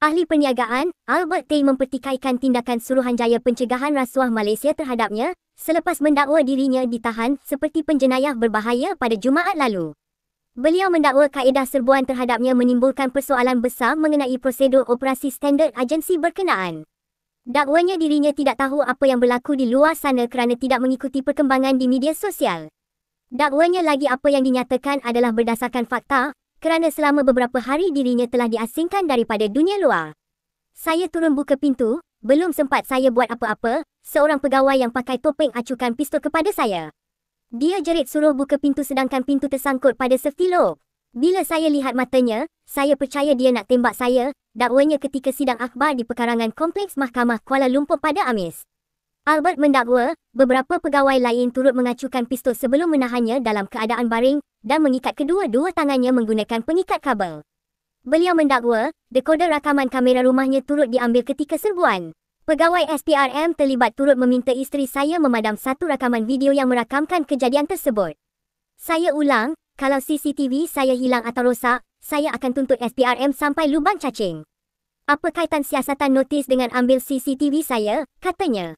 Ahli perniagaan, Albert Tay mempertikaikan tindakan Suruhanjaya Pencegahan Rasuah Malaysia terhadapnya selepas mendakwa dirinya ditahan seperti penjenayah berbahaya pada Jumaat lalu. Beliau mendakwa kaedah serbuan terhadapnya menimbulkan persoalan besar mengenai prosedur operasi standard agensi berkenaan. Dakwanya dirinya tidak tahu apa yang berlaku di luar sana kerana tidak mengikuti perkembangan di media sosial. Dakwanya lagi apa yang dinyatakan adalah berdasarkan fakta, kerana selama beberapa hari dirinya telah diasingkan daripada dunia luar. Saya turun buka pintu, belum sempat saya buat apa-apa, seorang pegawai yang pakai topeng acukan pistol kepada saya. Dia jerit suruh buka pintu sedangkan pintu tersangkut pada safety lock. Bila saya lihat matanya, saya percaya dia nak tembak saya, dakwanya ketika sidang akhbar di pekarangan Kompleks Mahkamah Kuala Lumpur pada Khamis. Albert mendakwa, beberapa pegawai lain turut mengacukan pistol sebelum menahannya dalam keadaan baring dan mengikat kedua-dua tangannya menggunakan pengikat kabel. Beliau mendakwa, dekoder rakaman kamera rumahnya turut diambil ketika serbuan. Pegawai SPRM terlibat turut meminta isteri saya memadam satu rakaman video yang merakamkan kejadian tersebut. Saya ulang, kalau CCTV saya hilang atau rosak, saya akan tuntut SPRM sampai lubang cacing. Apa kaitan siasatan notis dengan ambil CCTV saya, katanya.